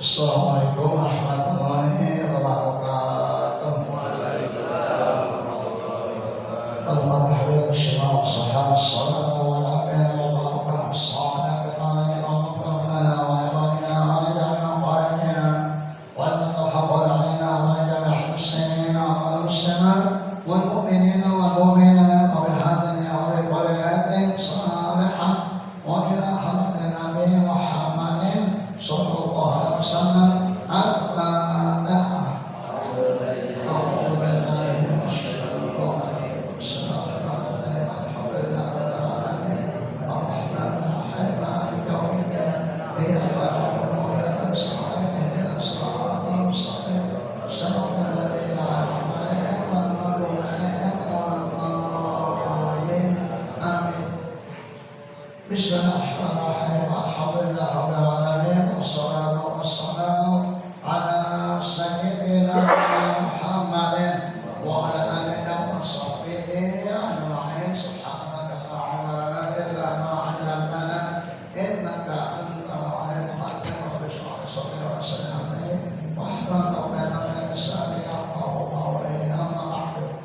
Assalamualaikum warahmatullahi wabarakatuh. Al-Fatihah syara sahabat sallallahu alaihi wa sallam Bismillahirrahmanirrahim. Alhamdulillah rabbil alamin. Wassalatu wassalamu ala sayyidina Muhammadin wa ala alihi wa sahbihi ajma'in. Subhanaka la ilma lana illa ma 'allamtana innaka antal alimul hakim. Rabbi shrah li sadri wa yassir li amri wahlul 'uqdatam min lisani yafqahu qawli. Amma ba'du.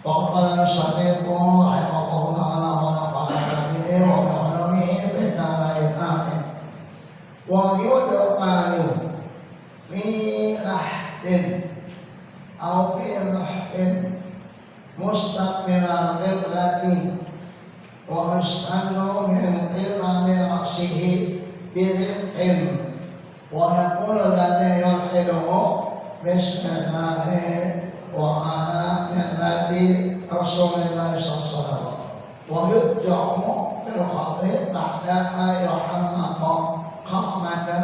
Wa qala al-musannif rahimahullah wa nafa'ana bihi wa wa yudqalu fi rahdin aw fi rahdin mustaqbiral qiblati wa yus'alu min qibali ra'sihi birifqin wa yaqulu alladhi yulqiduhu bismillahi wa ala millati Rasulillah sallallahu alaihi wasallam wa yudja'u fil qabri ba'daha yuhammaqa qamatan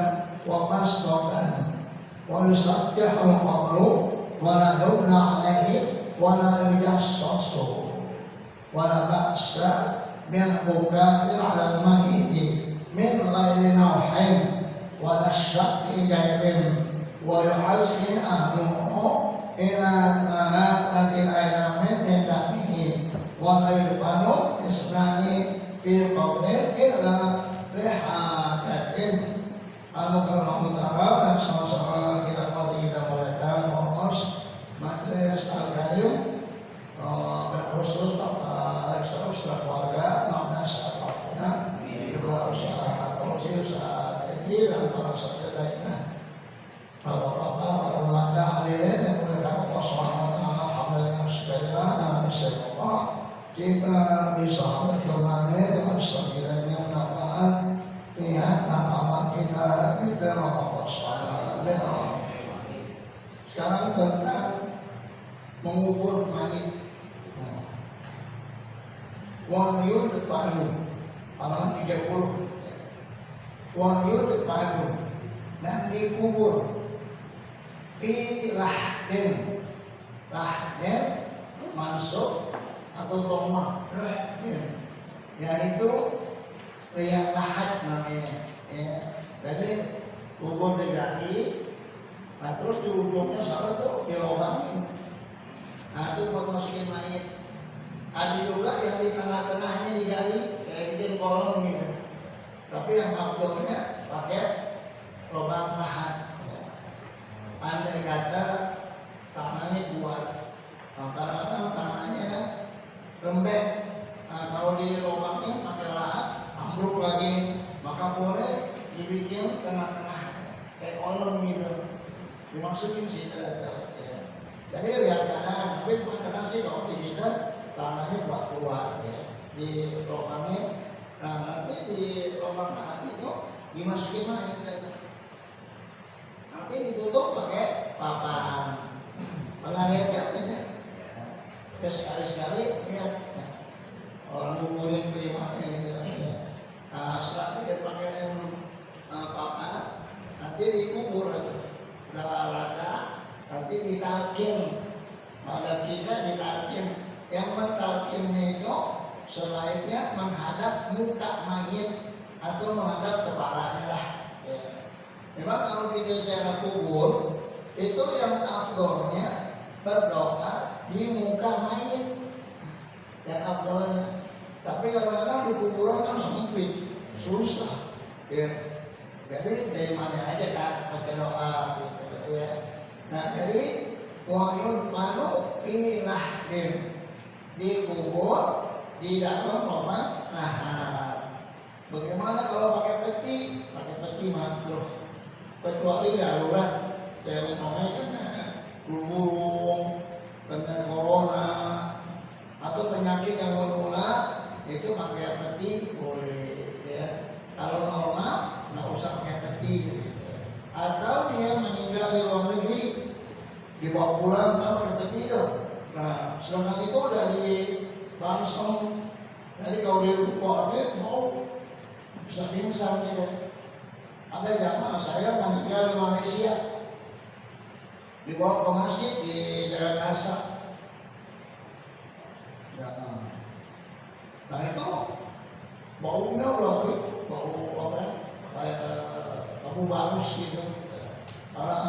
wa basdatan wa yusabbihu al-qabru wa la yubna alaihi wa la yujassasu wa la ba'sa min bukai ala al-mayyiti min ghairi nawhin wa la syaqqi jaybin wa yu'azzi ahluhu ila thalathati ayamin min damihi wa la yudfanu isnani fi qabrin illa rihatatin. Al-Mukarram Utara dan sama-sama kita muliakan pengurus Majelis Al-Karim berkhusus Bapak Rektor Ustaz Keluarga Maafkan Sahabatnya juga Ustaz Polisi, Ustaz Edi dan para sahabat lainnya, Bapak-bapak, para remaja hadirin yang dimuliakan Allah SWT. Alhamdulillah sekalian dan insyaallah kita bisa berkembang dengan sekiranya mudah-mudahan lihat tanaman kita diterima Allah SWT. Sekarang tentang mengubur mayit. Wahyu depan halaman 30. Wahyu depan dan dikubur fi rahdin. Rahdin masuk atau tomah rahdin, yaitu yang lahat namanya, ya. Jadi kubur di kaki, nah terus di ujungnya sana tuh dilobangin. Nah itu buat masukin mayat. Ada juga yang di tengah-tengahnya digali kayak bikin kolom gitu. Tapi yang abdulnya pakai lubang lahat. Ya. Andai kata tanahnya kuat, nah, kadang-kadang tanahnya lembek. Nah kalau di lubangnya pakai lahat ambruk lagi, maka boleh dibikin tengah-tengah kayak kolom gitu, dimasukin situ ya. Jadi lihat kanan, tapi kadang sih kalau di kita tanahnya batuan ya, di lubangnya. Nah nanti di lubang hati itu dimasukin mayat gitu. Nanti ditutup pakai papan. Pernah lihat ya? Sekali-sekali lihat orang nguburin gimana gitu. Nah setelah dia pakai papan, nanti dikubur itu. Udah rata, nanti ditalkin. Madhab kita ditalkin. Yang mentalkinnya itu sebaiknya menghadap muka mayit atau menghadap kepalanya lah. Ya. Memang kalau kita secara kubur itu yang afdolnya berdoa di muka mayit, yang afdolnya. Tapi kadang-kadang di kuburan kan sempit, susah. Ya. Jadi dari mana aja kan baca doa gitu ya. Nah jadi wa yudfanu fi lahdin, dikubur di dalam lubang lahat. Bagaimana kalau pakai peti? Pakai peti makruh. Kecuali darurat, kayak umpamanya kena flu, kena corona, atau penyakit yang menular, itu pakai peti boleh ya. Kalau normal nggak usah pakai peti gitu. Atau dia meninggal di luar negeri, dibawa pulang kan pakai peti itu. Nah sedangkan itu udah di langsung, jadi kalau dia buka aja mau bisa pingsan gitu. Ada jamaah saya meninggal di Malaysia, dibawa ke masjid di daerah Gaza. Ya, nah itu baunya udah bau apa? Kayak bau barus gitu. Karena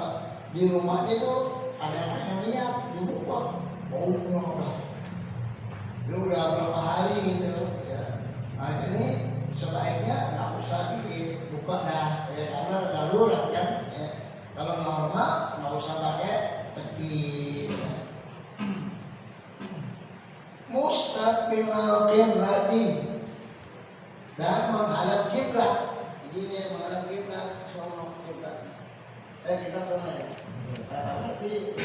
di rumahnya itu ada yang pengen lihat, dibuka baunya udah berapa hari gitu ya. Nah jadi sebaiknya nggak usah dibuka dah ya, karena darurat kan ya. Kalau normal nggak usah pakai peti ya. Mustaqbilal qiblati, dan menghadap kiblat. Ini menghadap kiblat, sono kiblat. Kita sono ya. Berarti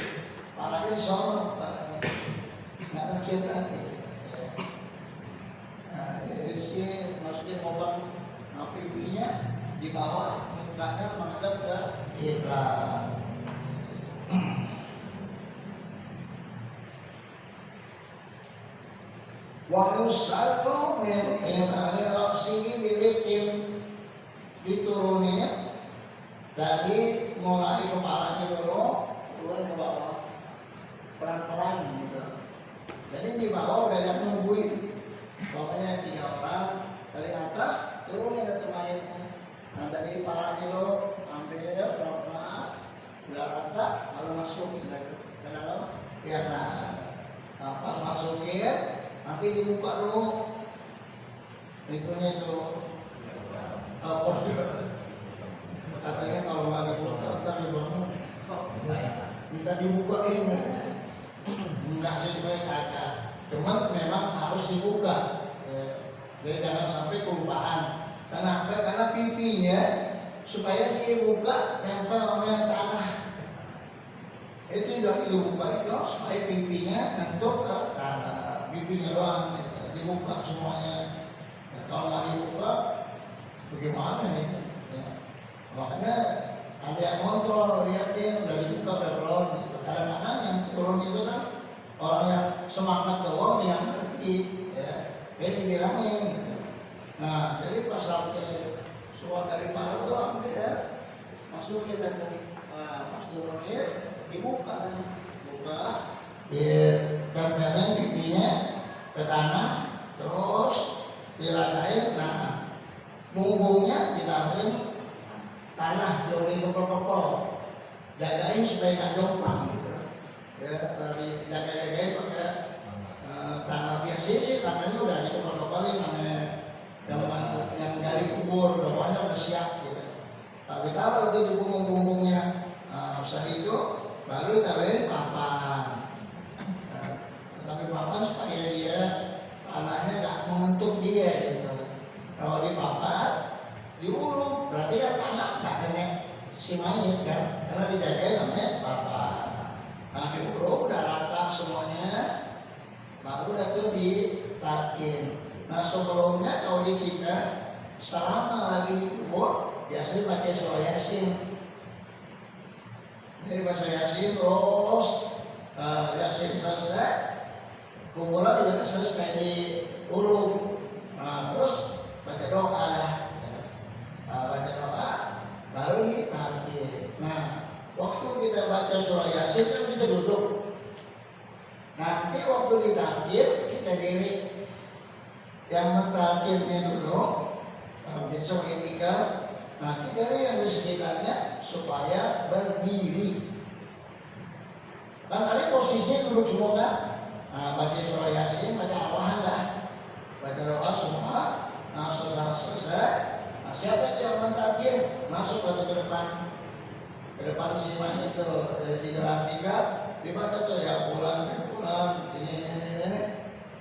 parahnya di sono, parahnya menghadap kiblat ya. Nah, ini sih mesti ngobak pipinya di bawah, mukanya menghadap ke kiblat. Wa yusallu min qibali ra'sihi birifqin, diturunin dari mulai kepalanya dulu turun ke bawah pelan-pelan gitu. Jadi di bawah udah yang nungguin. Pokoknya 3 orang dari atas turunin ke mayatnya. Nah dari kepalanya dulu ambil berapa udah rata, lalu masukin lagi ke dalam. Ya nah pas masukin nanti dibuka dulu itunya itu apa katanya kalau nggak dibuka ntar dibangun minta dibukain enggak sih sebenarnya kagak, cuman memang harus dibuka ya. Jadi jangan sampai kelupaan. Kenapa? Karena pipinya supaya dibuka tempel sama tanah, itu dari dibuka itu supaya pipinya nentuk ke tanah, pipinya doang dibuka semuanya. Ya, kalau nggak dibuka bagaimana ini ya. Makanya ada yang kontrol, liatin udah dibuka belum gitu. Kadang-kadang yang turun itu kan orang yang semangat doang yang ngerti ya, dia dibilangin gitu. Nah jadi pas sampai suara dari palu itu ambil ya, masukin dan pas turunin dibuka kan, buka ditempelin pipinya ke tanah, terus diratain. Nah punggungnya ditaruhin tanah, belum dikepel-kepel, jagain supaya nggak jomplang gitu ya. Dari jaga-jagain pakai tanah biasa sih, tanahnya udah dikepel-kepelin namanya yang dari kubur, udah banyak udah siap gitu. Tapi taruh itu di punggung-punggungnya. Nah setelah itu baru taruhin papan. Tapi papan supaya dia tanahnya nggak mengentuk dia gitu. Kalau di papan diuruk berarti kan tanah nggak kena si mayat kan, karena dijagain namanya papan. Nah diuruk udah rata semuanya, baru dah tuh ditarkin. Nah sebelumnya kalau di kita selama lagi dikubur biasanya pakai surah Yasin. Jadi baca Yasin terus Yasin selesai, kuburan juga selesai diuruk. Nah terus baca doa dah. Baca doa baru ditarkin. Nah waktu kita baca surah Yasin kan kita duduk. Nanti waktu ditarkin kita diri. Yang mentarkinnya duduk, besok etika. Nah kita ini yang di sekitarnya supaya berdiri. Kan tadi posisinya duduk semua kan. Nah baca surah Yasin, baca Al-Quran dah, baca doa semua. Nah selesai. Nah siapa yang mentarkin? masuk ke depan si mayat itu di jalan 3 dibaca tuh ya pulang ini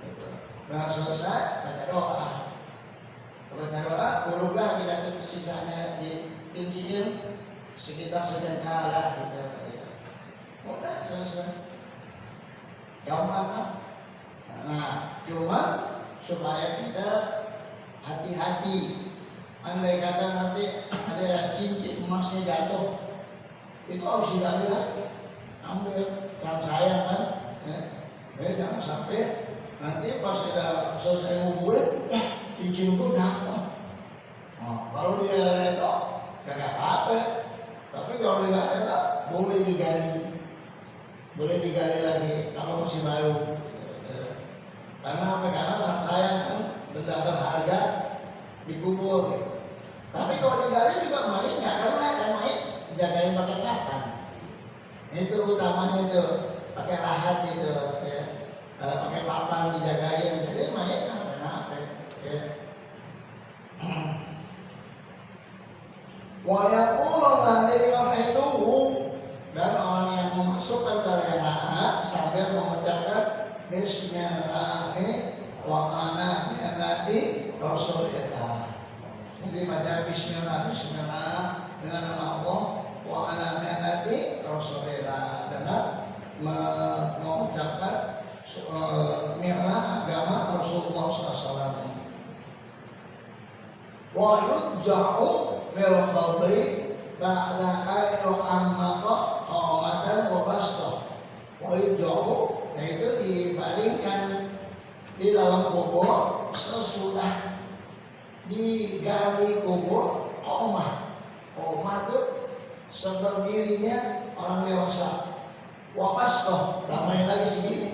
gitu. Nah selesai baca doa urutlah kita tuh sisanya ditinggiin sekitar sejengkal lah gitu. Udah selesai gampang kan. Nah cuma supaya kita hati-hati. Andai kata nanti ada cincin emasnya jatuh, itu harus digali lagi, ambil, yang sayang kan, jangan sampai nanti pas kita selesai nguburin, cincin itu jatuh. Nah, kalau dia retok, kagak apa-apa. Tapi kalau dia nggak retok, boleh digali lagi kalau masih baru. Karena apa? Karena sang sayang kan benda berharga dikubur. Tapi kalau digali juga mayat nggak karena kan mayat dijagain pakai papan. Itu utamanya itu pakai lahat itu, ya. Pakai papan dijagain. Jadi mayat nggak kenapa. Ya. Wayaqulun nanti yauhiduhu, dan orang yang memasukkan karya sambil mengucapkan Bismillahirrahmanirrahim wa ana minati Rasulillah. Jadi baca Bismillah dengan nama Allah, wa ala minati Rasulillah, dengan mengucapkan mi'raj agama Rasulullah SAW. Wa yudja'u fil qabri ba'da ayu ammaqa qawmatan wa bastah. Wa yudja'u, yaitu dibaringkan di dalam kubur sesudah digali kubur omah itu seberdirinya orang dewasa. Wapastoh tambahin lagi segini,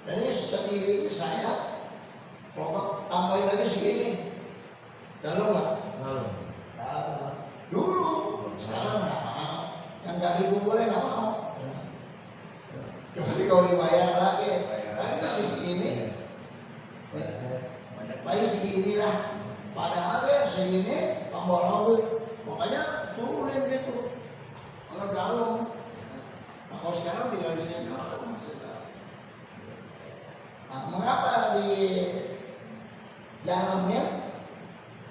jadi sendiri saya tambahin lagi segini. Dalam nggak? Dulu, sekarang nggak mau. Yang gali kuburnya nggak mau. Jadi kalau dibayar lagi, paling segini, paling segini lah. Padahal ya segini tambah lagi, makanya turunin gitu kalau dalam. Nah kalau sekarang tinggal di sini dalam maksudnya. Nah mengapa di dalamnya?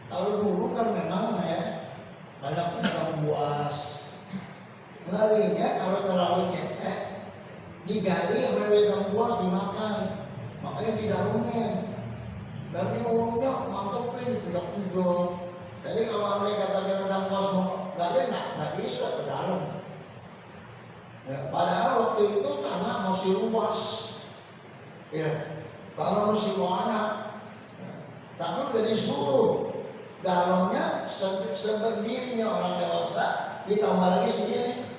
Kalau dulu kan memang ya banyak binatang buas. Ngerinya kalau terlalu cetek digali sama binatang buas dimakan, makanya di dalamnya. Dan di mulutnya mantepin, tidak-tidak. Jadi kalau andai kata binatang buas mau gali, nggak bisa ke dalam. Ya, padahal waktu itu tanah masih luas, ya, tanah masih banyak. Ya, tapi udah disuruh dalamnya seberdirinya orang dewasa ditambah lagi segini.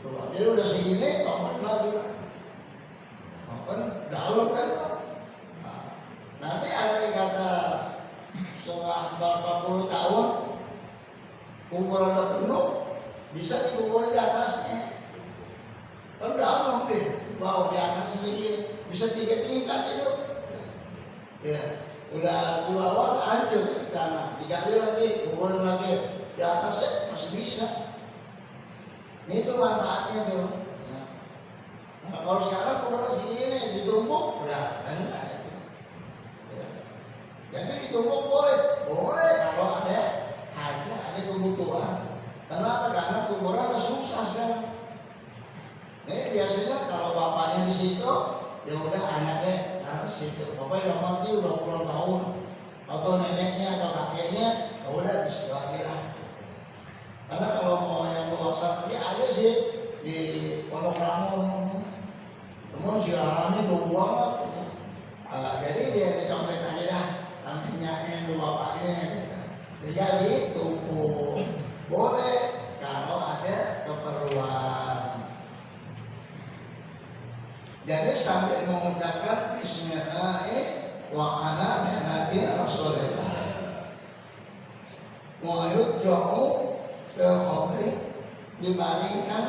Jadi udah segini, tambah lagi. Kan dalam kan. Nanti andai kata setelah berapa puluh tahun kuburan udah penuh, bisa dikubur di atasnya. Kan dalam deh, wow di atas segini bisa 3 tingkat itu. Ya, udah di bawah hancur di tanah, digali lagi, kuburan lagi di atasnya masih bisa. Itu manfaatnya tuh. Ya. Nah, kalau sekarang kuburan segini ditumpuk, udah enggak. Jadi ditumpuk boleh kalau ada hajat, ada kebutuhan. Kenapa? Karena kuburan susah sekarang. Biasanya kalau bapaknya di situ, ya udah anaknya taruh di situ. Bapaknya udah mati udah puluhan tahun, atau neneknya atau kakeknya, ya udah di situ aja lah. Karena kalau mau yang luas lagi ada sih di Pondok Rangon, teman siarannya jauh banget. Gitu. Jadi dia dicontek aja dah. Anaknya bapaknya gitu. Jadi tumpuk boleh kalau ada keperluan. Jadi sambil mengucapkan Bismillahirrahmanirrahim wa ana minati Rasulillah. Wa yudja'u fil qabri, dibaringkan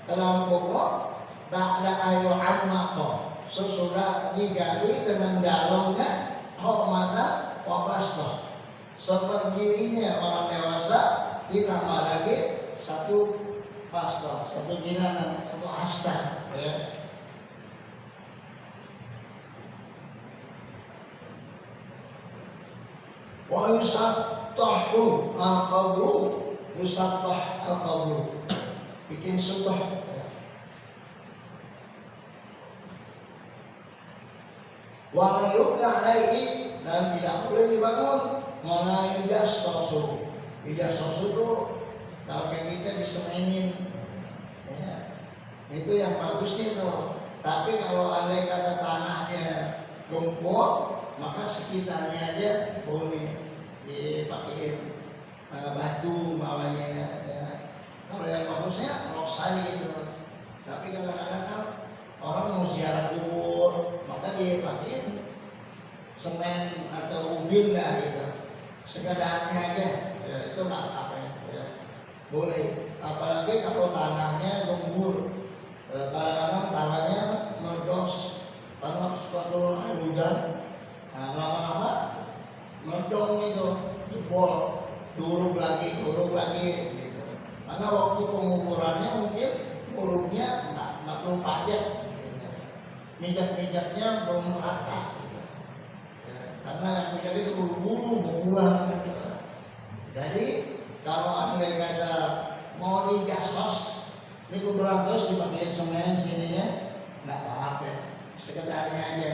ke dalam kubur ba'da ayu ammaqa, sesudah digali dengan dalamnya hormatan wabastah, seperdirinya orang dewasa ditambah lagi satu pastor, satu jenazah, satu asta, ya. Wa yusattahu al-qabru, yusattah al-qabru, bikin subah. Wa yubna alaihi, dan tidak boleh dibangun. Mana ijassosu, ijassosu itu kalau kayak kita disemenin, ya, itu yang bagusnya itu. Tapi kalau andai kata tanahnya gempur, maka sekitarnya aja boleh dipakai batu bawahnya, ya. Kalau yang bagusnya roksai gitu. Tapi kadang-kadang kan orang mau ziarah kubur, maka dia pakai semen atau ubin dah gitu. Sekedarnya aja, ya, itu nggak apa-apa, ya. Boleh. Apalagi kalau tanahnya gembur, kadang-kadang tanahnya meledos karena suatu air hujan. Nah, lama-lama mendong itu, jebol, duruk lagi gitu. Karena waktu pengukurannya mungkin hurufnya nggak belum padat, gitu. Mijak-mijaknya belum rata, gitu. Ya, karena yang mijak itu buru-buru mengulang, gitu. Jadi kalau andai kata mau dijasos, ini kuburan terus dipakai semen sininya, nggak apa-apa, sekedarnya aja.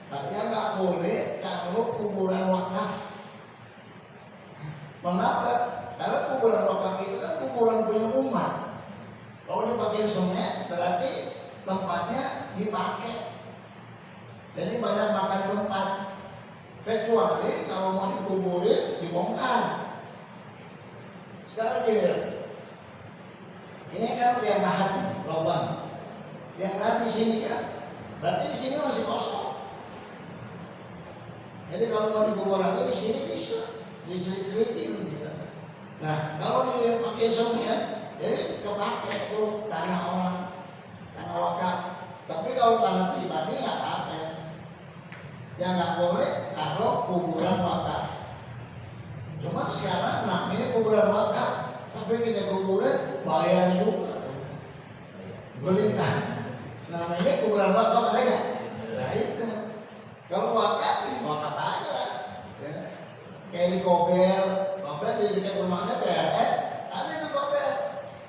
Tapi nggak boleh kalau kuburan wakaf. Mengapa? Karena kuburan wakaf itu kan kuburan punya umat. Kalau dipakai semen berarti tempatnya dipakai. Jadi banyak makan tempat. Kecuali kalau mau dikuburin dibongkar. Sekarang gini, ini kan yang lahat lubang, yang lahat di sini kan, berarti di sini masih kosong. Jadi kalau mau dikubur lagi di sini bisa diselit-selitin gitu. Nah, kalau dia pakai semen, jadi kepake itu tanah orang, tanah wakaf. Tapi kalau tanah pribadi nggak apa-apa. Yang nggak boleh kalau kuburan wakaf. Cuma sekarang namanya kuburan wakaf, tapi kita kuburan bayar juga. Beli tanah, namanya kuburan wakaf ada nggak? Nah itu. Kalau wakaf aja lah. Ya. Kayak di Kober di dekat rumahnya PLN, ada itu Kober.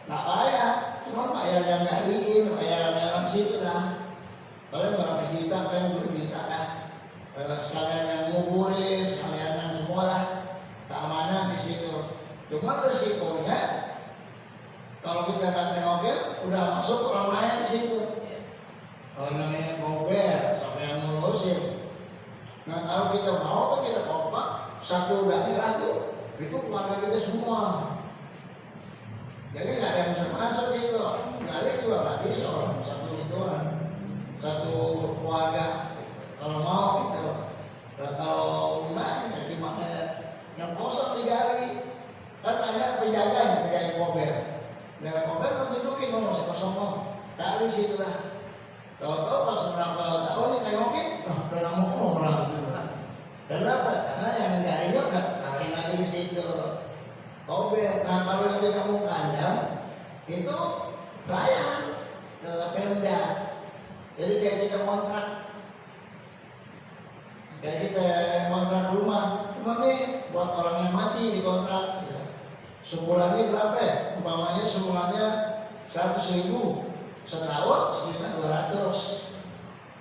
Nggak bayar, cuma bayar yang dariin, bayar situ lah. Paling berapa juta, paling 2 juta lah. Sekalian yang nguburin, sekalian yang semua lah. Keamanan di situ. Cuma resikonya kalau kita nggak tengokin, udah masuk orang lain di situ. Kalau namanya Kober, siapa yang ngurusin? Nah kalau kita mau kan kita kompak satu daerah tuh, itu keluarga kita semua. Jadi nggak ada yang bisa masuk gitu. Orang Gali juga nggak bisa orang satu ituan, satu keluarga. Kalau mau gitu. Dan kalau enggak, ya gimana yang kosong digali? Kan tanya penjaganya, penjaga Kober. Penjaga Kober kan tunjukin mau masih kosong mau. Kali situ lah. Tahu-tahu pas berapa tahun nih tengokin, udah nemu orang gitu. Kenapa? Karena yang darinya udah taruhin lagi di situ. Kober. Nah kalau yang di Kampung Kandang itu bayar ke Pemda. Jadi kayak kita kontrak, kayak kita kontrak rumah. Cuma nih buat orang yang mati di kontrak. Gitu. Sebulannya berapa ya? Umpamanya sebulannya 100.000. Setahun sekitar 200.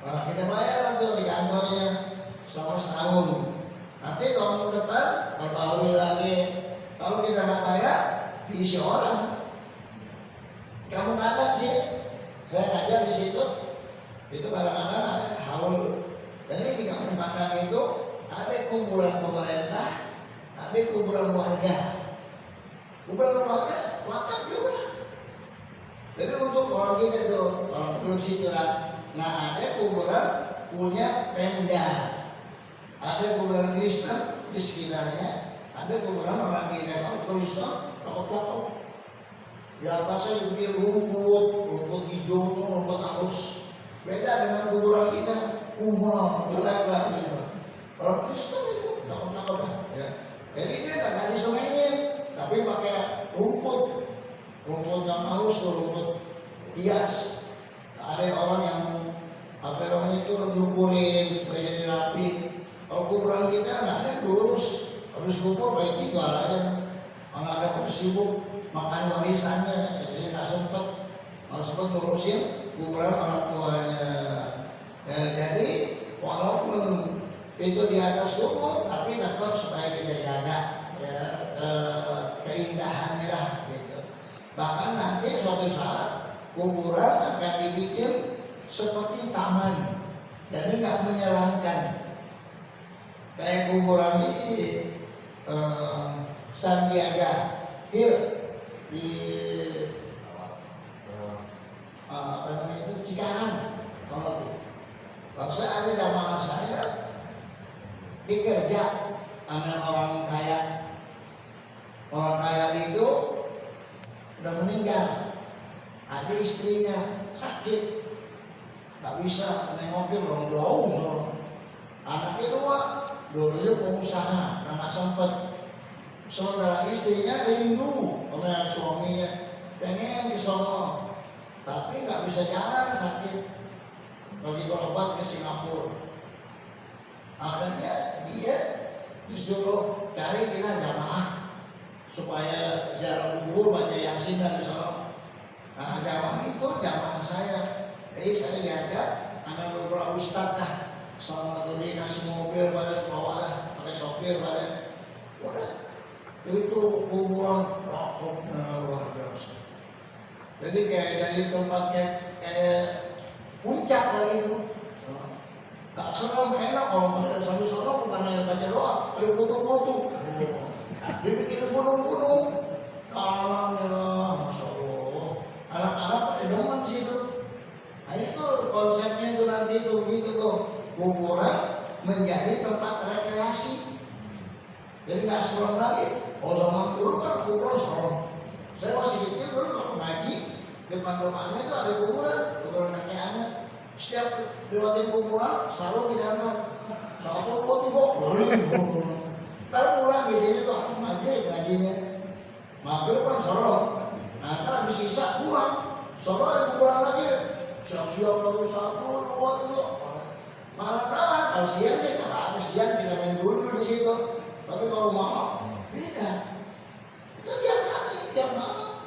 Nah, kita bayar tuh di kantornya selama setahun. Nanti tahun depan berbaharui lagi. Kalau kita nggak bayar, diisi orang. Kamu ngadat sih, saya ngajar di situ. Itu kadang-kadang ada haul. Jadi di Kampung Kandang itu ada kuburan pemerintah, ada kuburan warga. Kuburan warga wakaf juga. Jadi untuk orang kita tuh, orang penduduk situ lah. Nah ada kuburan punya Pemda, ada kuburan Kristen di sekitarnya, ada kuburan orang kita kalau Kristen, pokok-pokok. Di atasnya dibikin rumput hijau, rumput halus. Beda dengan kuburan kita, jelek lah gitu. Orang Kristen itu, takut-takut lah. Ya. Jadi rumput yang halus tuh, rumput hias. Ada orang yang apa namanya itu nyukurin supaya jadi rapi. Kalau kuburan kita nggak ada lurus, habis kubur kayak tiga aja. Kalau ada pada sibuk makan warisannya, jadi nggak sempet ngurusin kuburan orang tuanya. Ya, jadi walaupun itu di atas kubur, tapi tetap supaya kita jaga ya keindahannya lah gitu. Bahkan nanti suatu saat kuburan akan dibikin seperti taman, jadi nggak menyeramkan kayak kuburan di Sandiaga Hill di apa namanya itu Cikarang. Kalau ada jamaah saya dikerja sama orang kaya itu udah meninggal, ada istrinya sakit, nggak bisa nengokin orang jauh. Anaknya dua-duanya pengusaha, nggak sempet. Sementara istrinya rindu sama suaminya, pengen ke sono, tapi nggak bisa jalan, sakit. Bagi berobat ke Singapura. Akhirnya dia disuruh cari kita jamaah supaya ziarah kubur baca Yasin dan sono. Nah, jamaah itu jamaah saya. Jadi saya diajak sama beberapa ustadz lah. Selama itu kasih mobil pada bawa lah, pakai sopir pada. Udah, itu kuburan rokoknya luar biasa. Jadi kayak dari tempatnya kayak puncak lagi itu. Gak serem, enak kalau pada sambil sono bukan hanya baca doa, ada foto-foto. Dibikin gunung-gunung. Alamnya, Masya Allah. Anak-anak pada demen situ. Nah itu konsepnya itu nanti itu begitu tuh. Kuburan menjadi tempat rekreasi. Jadi gak serem lagi. Kalau zaman dulu kan kuburan serem. Saya masih kecil dulu kalau ngaji depan rumahnya itu ada kuburan kakek anak. Setiap lewatin kuburan selalu digambar. Satu tiba ntar pulang gitu itu maghrib ngajinya. Maghrib kan serem. Nah ntar habis sisa pulang. Sore ada kuburan lagi. Siap-siap lagi 1, 2, 3. Malam-malam kalau siang sih nggak apa-apa, siang kita main dulu di situ. Tapi kalau malam beda. Itu tiap hari, tiap malam.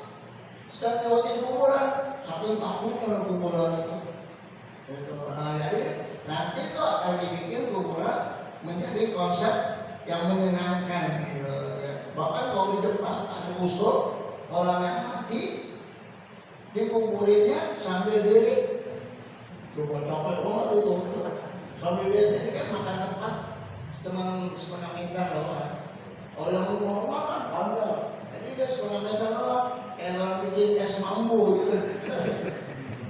Setiap lewatin kuburan, saking takutnya dengan kuburan itu. Nah, jadi nanti itu akan dibikin kuburan menjadi konsep yang menyenangkan gitu. Ya. Bahkan kalau di depan ada usul orang yang mati dikuburinnya sambil diri. Coba capek banget itu. Sambil diri kan makan tempat cuma setengah meter doang. Kalau yang mau makan panjang. Jadi dia setengah meter doang. Kayak orang bikin es mambu gitu.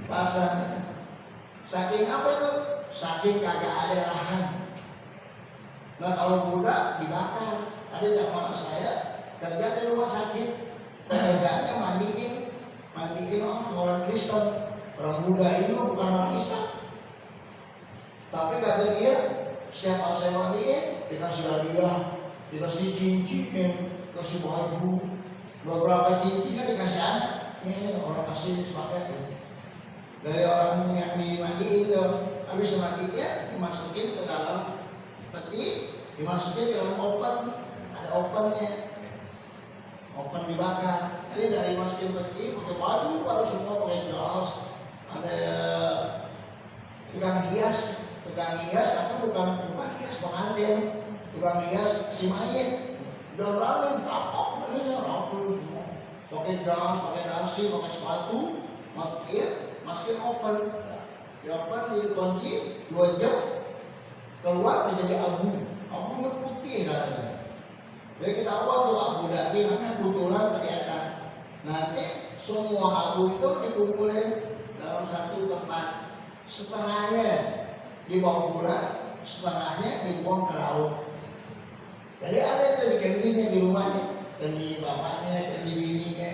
Pasang. Saking apa itu? Saking kagak ada lahan. Nah kalau Buddha dibakar. Ada jamaah saya kerja di rumah sakit. Pekerjaannya mandiin orang Kristen. Orang Buddha itu bukan orang Islam. Tapi kata dia, setiap kali saya mandiin dikasih hadiah, dikasih cincin, dikasih baju, beberapa cincinnya dikasih anak. Ini orang kasih sepaket gitu. Dari orang yang dimandiin itu, habis mandinya dimasukin ke dalam peti, dimasukin ke dalam oven, ada ovennya, oven dibakar. Jadi dari masukin peti, pakai baju, baru semua pakai jas, ada tukang hias tapi bukan hias pengantin, tukang hias si mayit, udah rapi, kapok dari rapi semua, pakai jas, pakai dasi, pakai sepatu, masukin oven, di oven dikunci 2 jam, keluar menjadi abunya putih rasanya. Jadi kita tahu tuh abu daging karena kebetulan kelihatan. Nanti semua abu itu dikumpulin dalam satu tempat, setengahnya dibawa kuburan, setengahnya dibuang ke laut. Jadi ada tuh ikan-ikannya di rumahnya, dan di bapaknya, dan di bininya,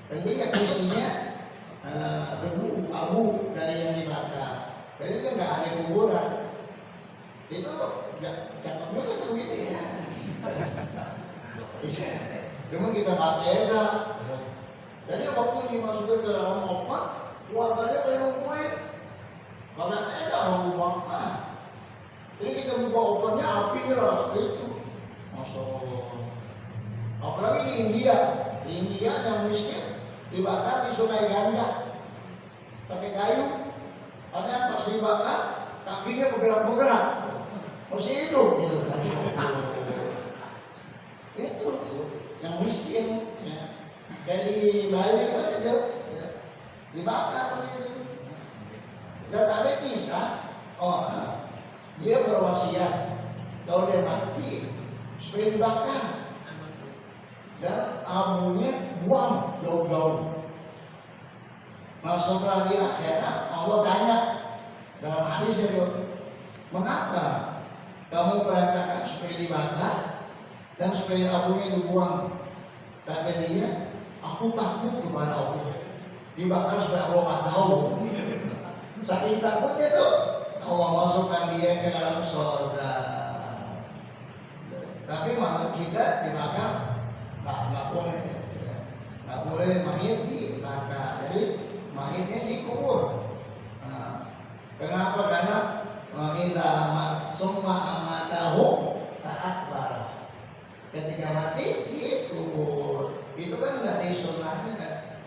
dan dia isinya debu, abu dari yang dibakar. Jadi itu nggak ada kuburan. Itu cakep juga tuh gitu ya. Cuma kita pakai enggak. Jadi waktu dimasukin ke dalam oven, keluarganya pada nungguin. Karena saya nggak mau buka. Jadi kita buka ovennya, apinya itu. Masya Allah. Apalagi di India yang miskin dibakar di Sungai Ganga pakai kayu. Karena pas dibakar kakinya bergerak-bergerak, masih hidup gitu. Itu yang miskin ya. Dari Bali itu ya. Dibakar gitu. Dan ada kisah orang dia berwasiat kalau dia mati supaya dibakar dan abunya buang jauh-jauh. Nah setelah di akhirat Allah tanya dalam hadis itu, mengapa kamu perintahkan supaya dibakar dan supaya abunya dibuang? Kata dia, aku takut kepada Allah, dibakar supaya Allah nggak tahu. Saking takutnya tuh Allah masukkan dia ke dalam surga. Tapi malah kita dibakar nggak boleh, nggak boleh mayat dibakar. Jadi mayatnya dikubur. Nah, kenapa? Karena kita summa amatahu ta'akbar. Ketika mati dikubur. Itu kan dari sunnahnya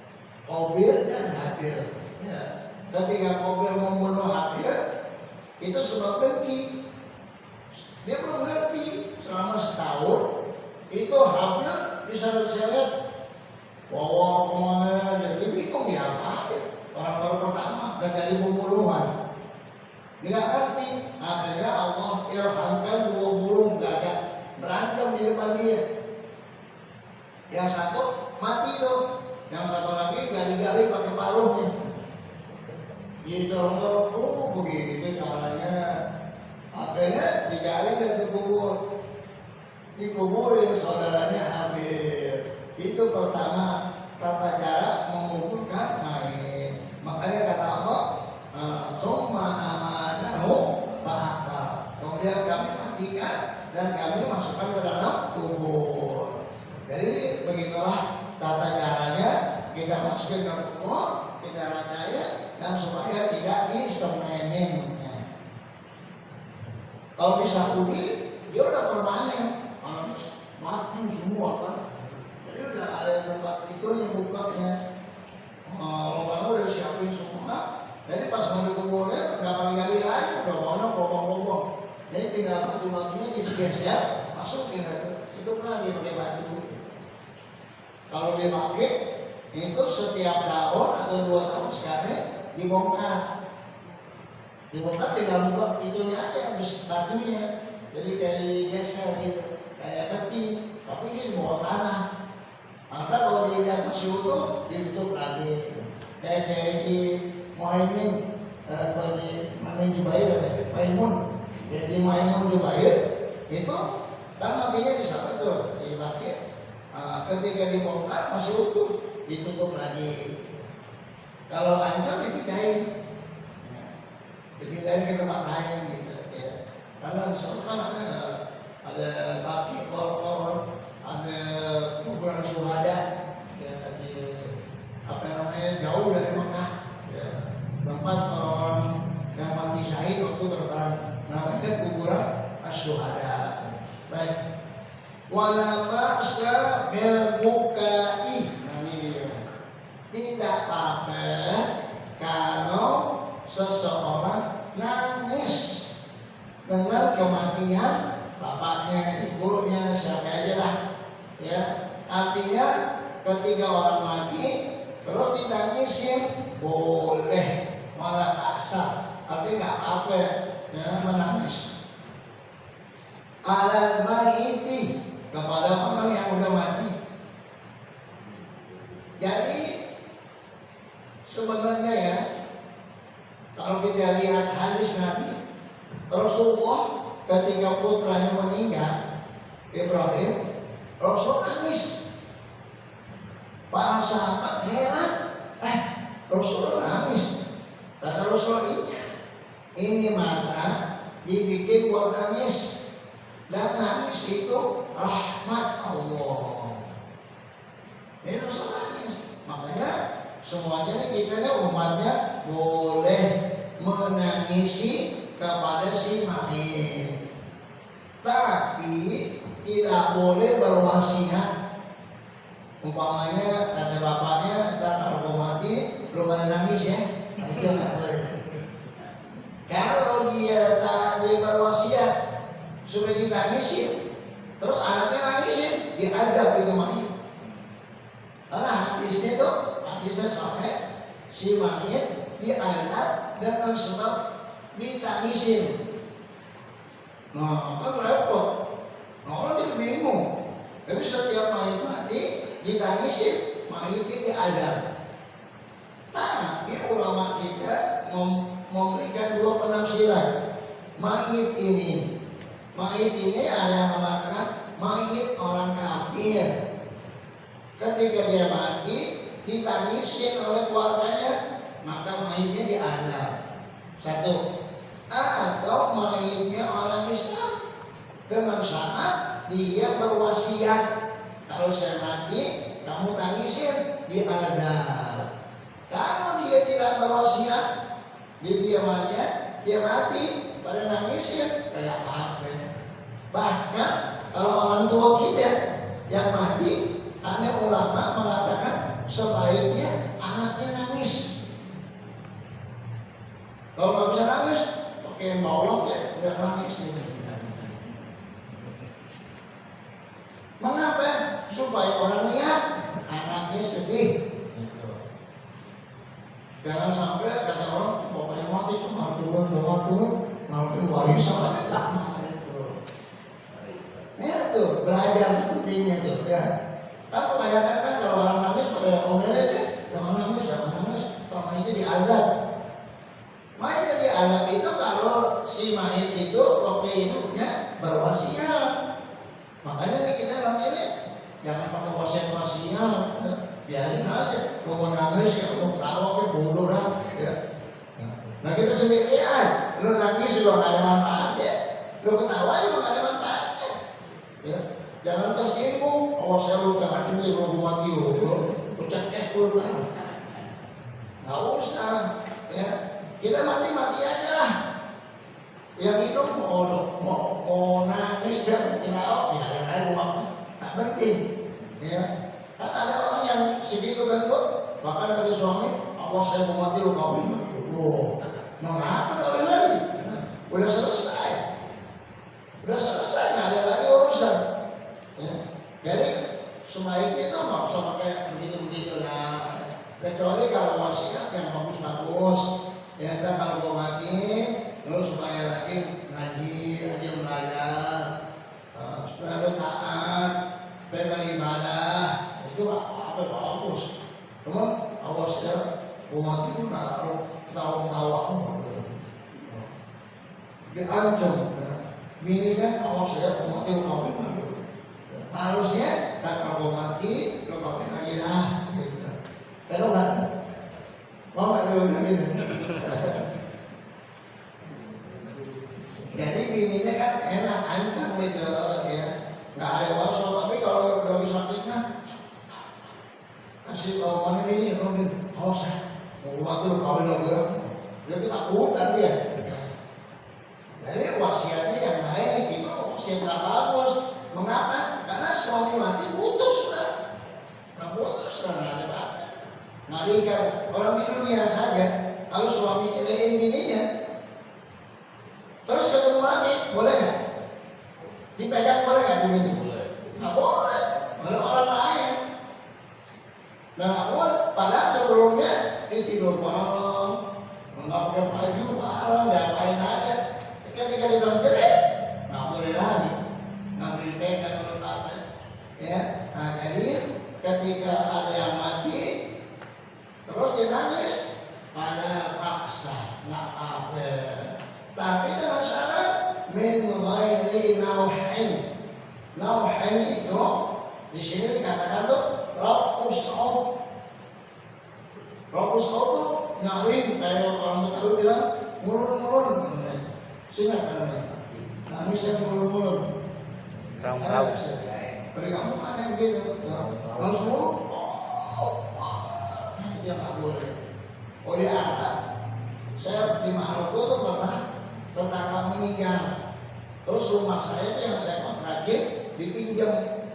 Qabil dan Habil. Ya. Ketika Qabil membunuh Habil, itu sebab dengki. Dia belum ngerti selama setahun itu Habil diseret-seret bawa kemana, jadi bingung dia apa. Orang baru pertama terjadi pembunuhan, dia nggak ngerti. Akhirnya Allah ilhamkan 2 burung gagak berantem di depan dia. Yang satu mati tuh, yang satu lagi gali-gali pakai paruhnya. Didorong-dorong, begitu caranya. Akhirnya digali dan dikuburin saudaranya Habil. Itu pertama tata cara menguburkan mayit. Makanya kata Allah, summa amatahu fa'akbar. Kemudian kami matikan dan kami masukkan ke dalam kubur. Jadi begitulah tata caranya, kita masukin ke kubur, kita ratain dan supaya tidak disemenin. Kalau di Saudi dia udah permanen, mati semua kan. Jadi udah ada tempat itu yang bukanya, lubangnya udah siapin semua. Jadi pas mau dikuburnya nggak pakai gali lagi, lubangnya bobong-bobong. Jadi tinggal batu-batunya digeser, masukin itu lagi pakai batu. Kalau dipakai itu setiap tahun atau 2 tahun sekali dibongkar. Dibongkar tinggal buka pintunya aja, batunya. Jadi kayak digeser gitu, kayak peti, tapi ini di bawah tanah. Maka kalau dilihat masih utuh, ditutup lagi. Kayak di Muhaimin, di Jubair, Maimun. Jadi Maimun Jubair itu kan matinya di sana tuh, dipakai. Ketika dibongkar masih utuh, ditutup lagi. Kalau hancur dipindahin. Dipindahin ke tempat lain gitu ya. Karena di sana kan ada baki pohon, ada kuburan syuhada ya, di apa namanya jauh dari Mekah ya. Tempat orang yang mati syahid waktu berperang, namanya kuburan syuhada. Baik. Wala ba'sa bil bukai. Nah ini dia. Tidak apa-apa kalau seseorang nangis dengan kematian bapaknya, ibunya, siapa aja lah ya. Artinya ketika orang mati terus ditangisin boleh, malah asal, artinya nggak apa ya menangis. Alal maiti, kepada orang yang udah mati. Jadi sebenarnya ya, kalau kita lihat hadis Nabi, Rasulullah ketika putranya meninggal, Ibrahim, Rasul nangis. Para sahabat heran, Rasul nangis. Kata Rasul, ini mata dibikin buat nangis, dan nangis itu rahmat Allah. Ini Rasul nangis. Makanya semuanya nih kita nih umatnya boleh menangisi kepada si mayit, tapi tidak boleh berwasiat. Umpamanya kata bapaknya, ntar kalau gue mati belum ada nangis ya, nah itu nggak boleh. Kalau dia tadi berwasiat supaya ditangisin, terus anaknya nangisin, diadab itu mayit. Karena hadisnya itu, hadisnya sahih, si mayit diadab dengan sebab ditangisin. Nah, kan repot. Nah, orang jadi bingung. Jadi setiap mayit mati ditangisin, mayitnya diadab. Tapi ulama kita memberikan dua penafsiran. Mayit ini ada yang mengatakan mayit orang kafir. Ketika dia mati ditangisin oleh keluarganya, maka mayitnya diadab. Satu. Atau mayitnya orang Islam dengan syarat dia berwasiat, kalau saya mati kamu tangisin, diadab. Kalau dia tidak berwasiat, dia diam aja, dia mati pada nangisin, kayak apa? Bahkan kalau orang tua kita yang mati, ada ulama mengatakan sebaiknya anaknya nangis. Kalau nggak bisa nangis, pakai bawang ya, udah nangis gitu. Mengapa? Supaya orang lihat anaknya sedih. Jangan sampai kata orang bapaknya mati itu ngarepin warisan. Itu belajar pentingnya tuh ya. Kan kebanyakan kan kalau orang nangis pada omelin ya, jangan nangis, sama itu diadab. Mayit diadab itu kalau si mayit itu waktu hidupnya berwasiat. Makanya kita nanti nih jangan pakai wasiat, biarin aja. Lu mau nangis ya, lu ketawa ke bodoh lah. Ya. Nah kita sendirian, lu nangis juga nggak ada manfaatnya, lu ketawa juga nggak ada manfaatnya. Ya. Jangan tersinggung, saya lu jangan ini lu mati lu cekek lu lah. Nggak usah, ya. Kita mati aja lah. Yang hidup mau nangis dan ketawa, biarin aja mati. Tak penting, ya. Kan ada orang yang segitu kan tuh, bahkan kata suami, saya mau mati lu kawin lagi. Wow, mengapa kawin lagi? Udah selesai, nggak ada lagi urusan. Ya. Jadi sebaiknya itu nggak usah pakai begitu lah. Kecuali kalau wasiat yang bagus, ya kan kalau gue mati, lu supaya lagi ngaji, belajar, supaya taat, beribadah, itu apa bagus. Cuma awas ya, gue mati itu naruh ketawa-ketawa, diancam. Bininya awas ya, gue mati lu kawin lagi. Harusnya kalau gue mati, lu kawin lagi dah. Gitu. Kalau nggak, mau nggak tahu gitu. Jadi bininya kan enak ancam gitu ya, nggak ada wasol. Tapi kalau udah sakitnya kasih tahu mana bini, awas ya, mau mati lu kawin lagi ya. Dia ketakutan dia. Jadi wasiatnya yang baik itu wasiat nggak bagus. Mengapa? Karena suami mati putus sudah, nggak ada apa-apa. Ngerikan orang di dunia saja, kalau suami cerain bininya, terus ketemu lagi, boleh nggak? Dipegang boleh nggak di bini? Nggak boleh, oleh orang lain. Nah, nggak boleh. Padahal sebelumnya ditidur bareng, nggak pakai baju bareng, diapain aja. Ketika dibilang cerai, nggak boleh lagi, nggak boleh dipegang oleh apa. Ya, nah jadi ketika ada yang mati, terus dia nangis, pada paksa, nggak apa. Tapi dengan syarat min ghairi nauhin. Nauhin itu di sini dikatakan tuh raf'us saut. Raf'us saut tuh nyaring, kayak orang Betawi bilang mulun-mulun. Sini apa namanya? Nangisnya mulun-mulun. Raung-raung. Beri kamu mana yang gitu? Langsung yang nggak boleh. Oh di Arab, saya di Maroko tuh pernah tetangga meninggal. Terus rumah saya itu yang saya kontrakin dipinjam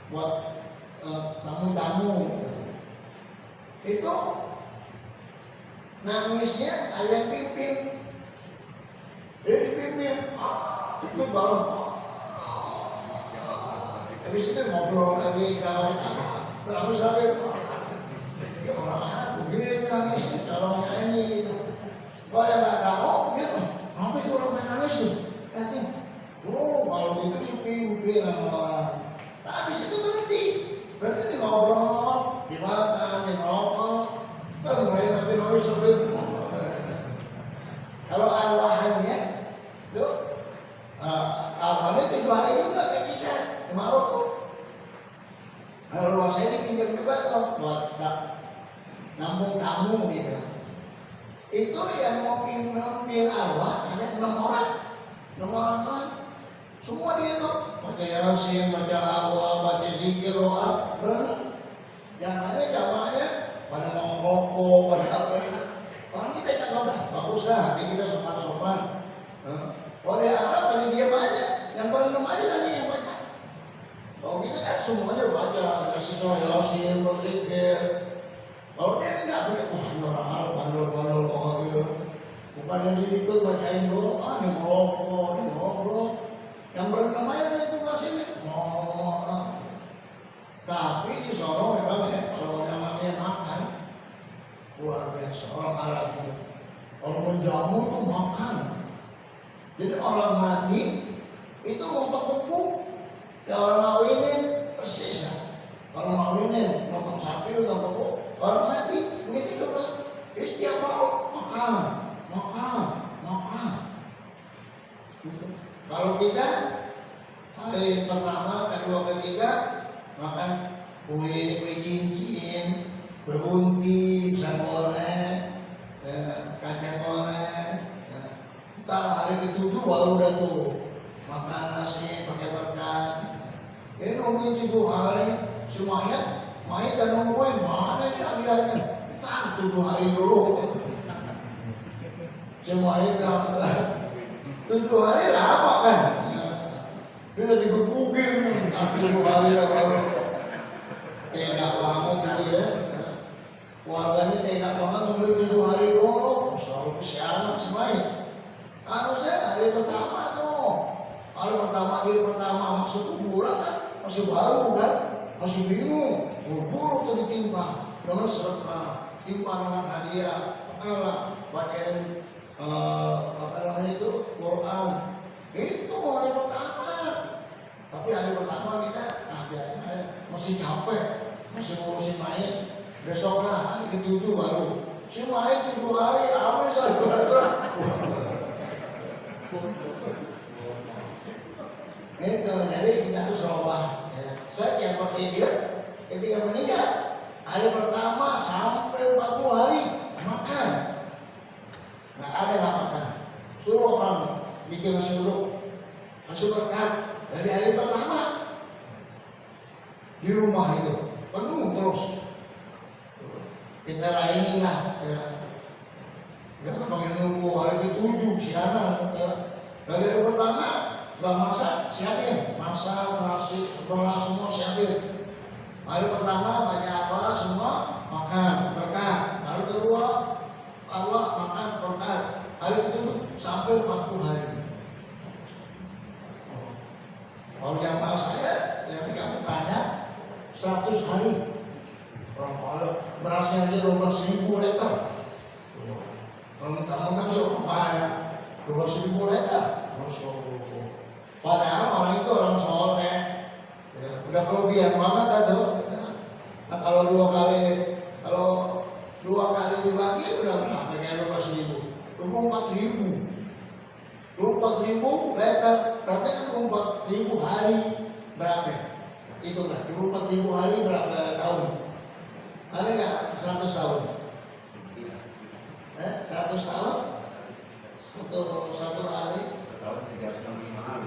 buat tamu-tamu gitu. Itu nangisnya ada yang pimpin. Dia dipimpin, itu baru. Habis itu ngobrol lagi, ketawa-ketawa. Terus sampai ya orang Arab begini nangisnya, kalau nyanyi gitu. Kalau yang nggak tahu, gitu. Apa itu orang nangis tuh? Lihatin, oh kalau itu dipimpin sama orang. Nah, habis itu berarti di ngobrol, dimakan, di ngerokok, kan mulai nanti nangis sampai. Kalau arwahannya, tuh arwahannya 7 hari juga kayak kita di Maroko. Rumah saya dipinjam juga tuh buat nampung tamu gitu. Itu yang mau pimpin arwah ada 6 orang. 6 orang kan. Semua dia tuh baca Yasin, baca arwah, baca zikir, doa, berani. Yang lainnya jamaahnya pada ngomong, pada apa ya. Orang kita cakap dah, bagus dah, hati kita sopan-sopan. Kalau di Arab pada diam aja, yang berenam aja dah nih yang baca. Kalau kita kan semuanya baca, ada surah Yasin, berzikir. Kalau dia enggak punya, wah ini orang Arab bandel-bandel kok gitu. Bukan yang diikut bacain doa, dia ngerokok, dia ngobrol. Yang berenam aja itu kasih ngomong. Tapi di Solo memang ya, kalau namanya makan luar biasa orang Arab itu. Kalau menjamu itu makan. Jadi orang mati itu mau tepuk, ya orang ngawinin persis ya. Orang ngawinin nonton sapi atau tepuk, orang mati begitu juga. Jadi setiap makan. Gitu. Kalau kita hari pertama, kedua, ketiga makan kue cincin, kue bunti, pisang goreng, kacang goreng. Ntar hari ke-7 baru udah tuh makan nasi pakai berkat. Ini nungguin 7 hari, si mayat dan nungguin mana nih hadiahnya. Ntar 7 hari dulu. Si mayat 7 hari lama kan. Dia udah digebukin, 7 hari lah baru. Tega banget gitu ya. Keluarganya tega banget nungguin 7 hari dulu. Selalu kesianan si mayat. Harusnya hari pertama tuh. Hari pertama masuk kuburan kan. Masih baru kan. Masih bingung. Buru-buru tuh ditimpa. Dengan serta. Timpa dengan hadiah. Bacain apa namanya itu? Quran. Itu hari pertama. Tapi hari pertama kita masih capek. Masih ngurusin mayat. Besoknya hari ke-7 baru. Si mayat 7 hari habis lah. Itu jadi kita harus robah. Saya yang pakai dia ketika meninggal hari pertama sampai 40 hari makan. Nggak ada nggak makan. Suruh orang bikin suruh kasih berkat dari hari pertama di rumah itu penuh terus. Kita lainin lah. Jangan pakai nunggu hari ke-7 siaran. Dari hari pertama nggak masak siapin, masak nasi sebelah semua siapin. Hari pertama banyak apa semua makan berkat. Hari kedua Allah makan berkat. Hari ke-7 sampai 40 hari. Kalau jamaah saya yang di kampung Padang 100 hari. Kalau berasnya aja 12.000 liter. Kalau mentang-mentang Surabaya 12.000 liter. Padahal orang itu orang soleh. Ya, udah kelebihan banget tuh. Ya. Nah, kalau dua kali dibagi udah berapa? Kayak 12.000. 24.000. 24.000 liter. Berarti kan 24.000 hari berapa? Itu lah. 24.000 hari berapa tahun? Ada nggak 100 tahun? 100 tahun? Satu hari?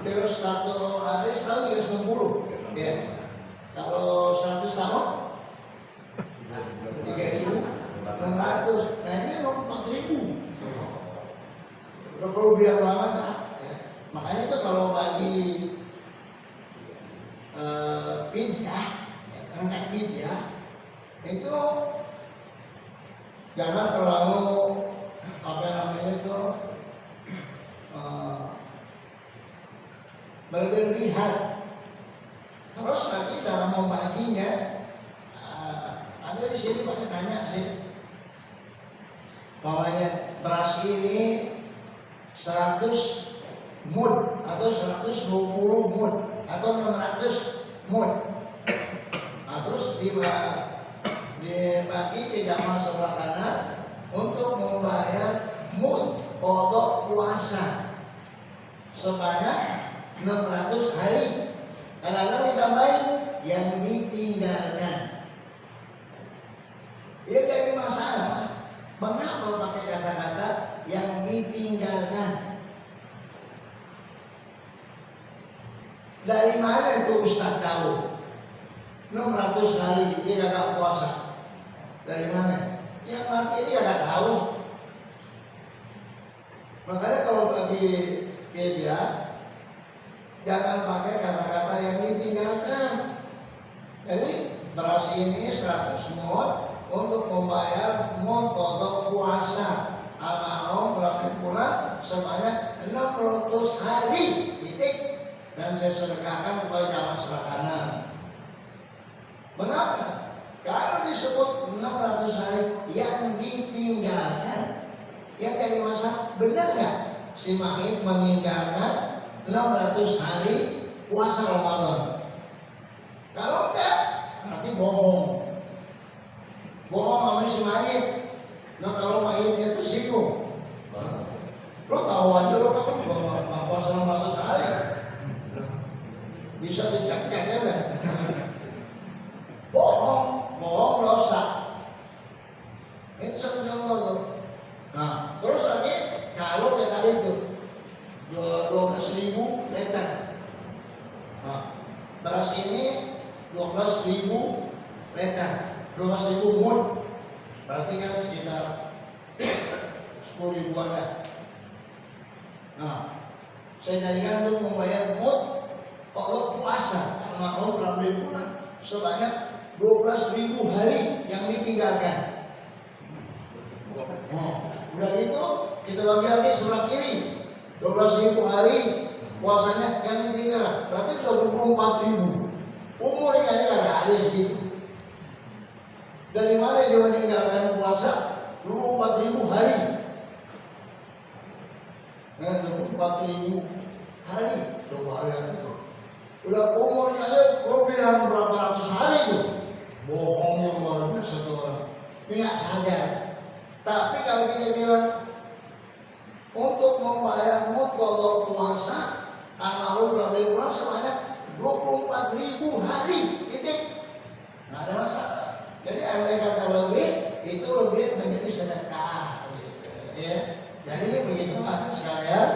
Terus satu hari setahun 360. Ya. Kalau 100 tahun? 3.000. pidyah, angkat pidyah itu jangan terlalu apa namanya itu berlebihan. Terus lagi dalam membaginya ada di sini banyak tanya sih, bahwanya beras ini 100 mud atau 120 mud atau 600 mud. Nah, terus dibagi ke jamaah sebelah kanan untuk membayar mud pokok puasa sebanyak 600 hari. Kadang-kadang ditambahin yang ditinggalkan. Ya jadi masalah, mengapa pakai kata-kata yang ditinggalkan? Dari mana itu Ustaz tahu 600 hari dia gak puasa? Dari mana? Yang mati dia gak tahu. Makanya kalau bagi media jangan pakai kata-kata yang ditinggalkan. Jadi beras ini 100 mud untuk membayar mud pokok puasa Al-Muharram bulan bulan sebanyak 600 hari titik, dan saya sedekahkan kepada jamaah sebelah kanan. Mengapa? Kalau disebut 600 hari yang ditinggalkan, yang jadi masalah, benar nggak si mayit meninggalkan 600 hari puasa Ramadan? Kalau enggak, berarti bohong. Bohong sama si mayit. Nah kalau mayitnya itu singgung, lo tahu aja lo kan nggak puasa 600 hari, bisa dicek-cek ya kan? Bohong, bohong dosa. Itu sebenarnya tuh. Nah terus lagi kalau kayak tadi itu 12.000 liter. Nah, beras ini 12.000 liter, 12.000 mud, berarti kan sekitar 10.000 ada. Nah, saya jadikan untuk membayar mud kalau puasa Al-Muharram bulan bulan sebanyak 12.000 hari yang ditinggalkan. Nah, udah itu kita bagi lagi sebelah kiri 12.000 hari puasanya yang ditinggalkan, berarti 24.000. Umurnya aja ada segitu. Dari mana dia meninggalkan puasa 24.000 hari? Nah, 24.000 hari, coba lihat itu. Udah umurnya aja kelebihan berapa ratus hari itu. Bohongnya luar biasa tuh orang. Ini nggak sadar. Tapi kalau kita bilang untuk membayar qadha puasa Al-Muharram bulan sebanyak 24.000 hari titik, nggak ada masalah. Jadi andai kata lebih, itu lebih menjadi sedekah gitu, ya. Jadi begitu kan sekalian.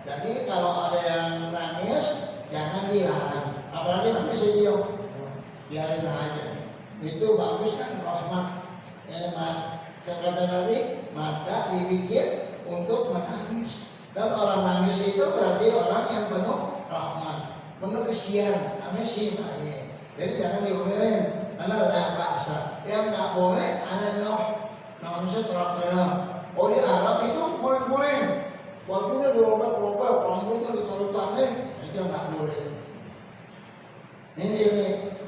Jadi kalau ada yang nangis jangan dilarang, apalagi nangis dia biarin aja. Itu bagus kan, rahmat. Kata Nabi, mata dibikin untuk menangis, dan orang nangis itu berarti orang yang penuh rahmat, penuh kesian, namanya si mayit. Jadi jangan diomelin, karena tidak paksa. Yang nggak boleh ada namanya teriak-teriak. Oh di Arab itu guling-guling, bajunya dirobek-robek, rambutnya ditaruh-taruh, itu nggak boleh. Ini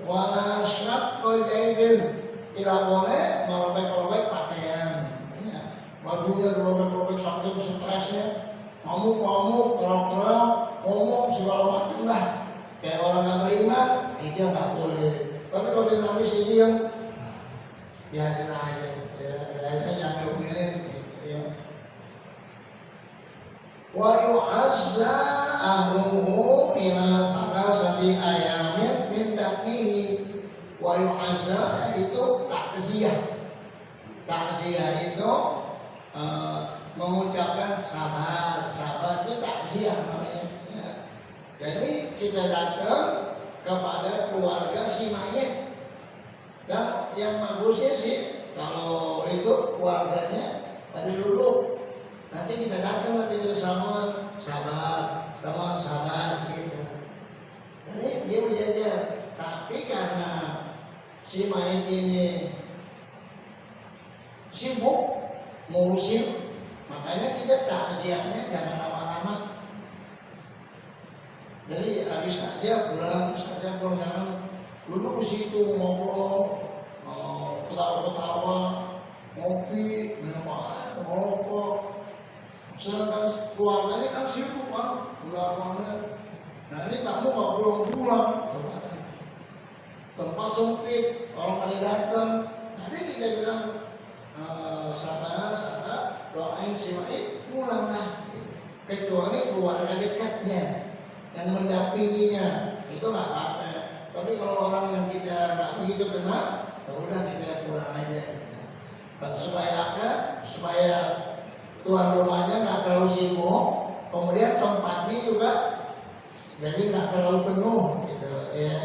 wala syaqqa jaibin, tidak boleh merobek-robek pakaian. Ya. Bajunya dirobek-robek saking stresnya, ngamuk-ngamuk, teriak-teriak, ngomong segala macam lah. Kayak orang nggak beriman, itu nggak boleh. Tapi kalau dia nangis diam, biarin aja, ya, biarin jangan diomelin, ya. Wa yu'azza ahluhu ila salasati ayamin min daknihi. Wa yu'azza itu takziah. Takziah itu mengucapkan sabar, sabar itu takziah namanya. Ya. Jadi kita datang kepada keluarga si mayit, dan yang bagusnya sih kalau itu keluarganya pada duduk, nanti kita datang, nanti kita sama sabar, teman sabar gitu. Jadi dia berjajar. si mayit ini sibuk ngurusin, makanya kita takziahnya jangan lama-lama. Jadi habis takziah pulang, jangan duduk di situ ngobrol, ketawa-ketawa, ngopi, minum air, merokok. Sedangkan keluarganya kan sibuk kan, udah pamer. Nah ini kamu nggak pulang-pulang, tempat sempit, orang pada datang. Nanti kita bilang sama doain si mayit pulang lah. Kecuali keluarga dekatnya yang mendampinginya, itu nggak apa-apa. Tapi kalau orang yang kita nggak begitu kenal, ya udah kita pulang aja. Supaya apa? Supaya tuan rumahnya nggak terlalu sibuk, kemudian tempatnya juga jadi nggak terlalu penuh, gitu ya.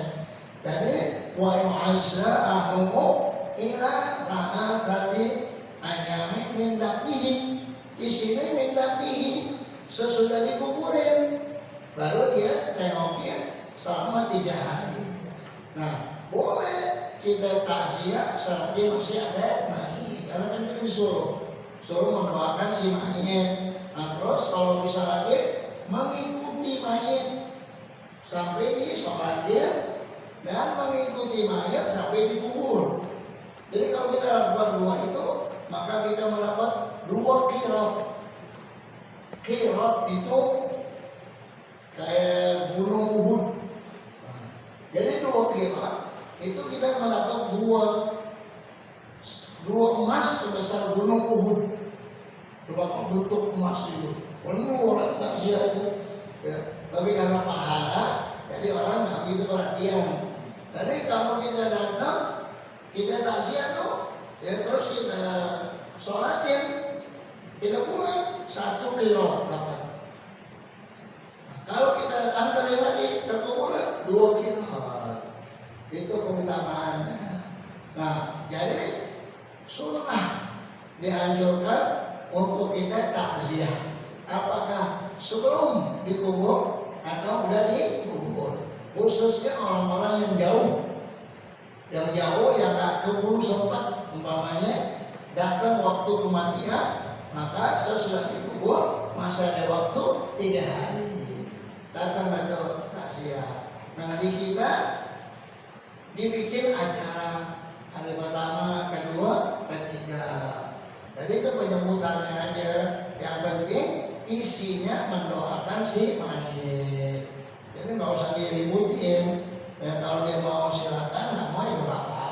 Jadi wa yu'azza ahluhu ila ta'atati ayami min dafnihi. Di sini min dafnihi sesudah dikuburin, baru dia tengokin selama 3 hari. Nah, boleh kita takziah selagi masih ada mayit, karena kan kita suruh mendoakan si mayit. Nah, terus kalau bisa lagi mengikuti mayit sampai disolatin dan mengikuti mayat sampai dikubur. Jadi kalau kita lakukan 2 itu, maka kita mendapat 2 qirot. Qirot itu kayak gunung Uhud. Jadi 2 qirot itu kita mendapat 2 emas sebesar gunung Uhud. Berapa bentuk emas itu? Penuh orang takziah itu. Ya. Tapi karena pahala, jadi orang nggak begitu perhatian. Jadi kalau kita datang, kita takziah tuh, ya terus kita sholatin, kita pulang 1 kilo dapat. Nah, kalau kita antarin lagi ke kuburan 2 kilo, itu keutamaannya. Nah, jadi sunnah dianjurkan untuk kita takziah. Apakah sebelum dikubur atau udah dikubur? Khususnya orang-orang yang jauh, yang nggak keburu sempat, umpamanya datang waktu kematian, maka sesudah dikubur masih ada waktu 3 hari datang atau takziah. Nah di kita dibikin acara hari pertama, kedua, ketiga. Jadi itu penyebutannya aja. Yang penting isinya mendoakan si mayit. Jadi nggak usah diributin. Ya, kalau dia mau silakan, nggak mau ya nggak apa-apa.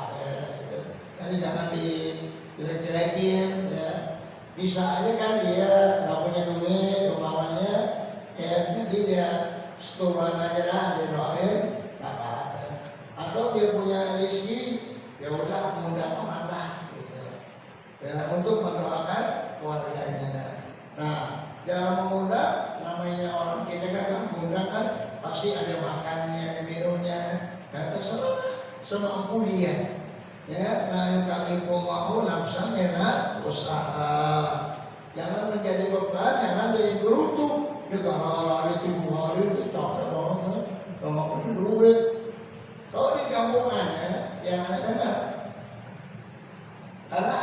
Gitu. Jadi jangan dijelek-jelekin. Ya. Bisa aja kan dia nggak punya duit, umpamanya. Ya, jadi dia setoran aja lah, dia doain, nggak apa-apa. Atau dia punya rezeki, ya udah mengundang orang lah. Gitu. Ya, untuk mendoakan keluarganya. Nah, dalam mengundang, namanya orang kita kan mengundang kan pasti ada makannya, ada minumnya. Nah, terserah semampu dia. Ya, nah kami mau nafsan enak usaha. Jangan menjadi beban, jangan jadi gerutu. Dia gara-gara ada 3 hari, dia capek banget, nggak punya duit. Kalau di kampungannya, yang ada karena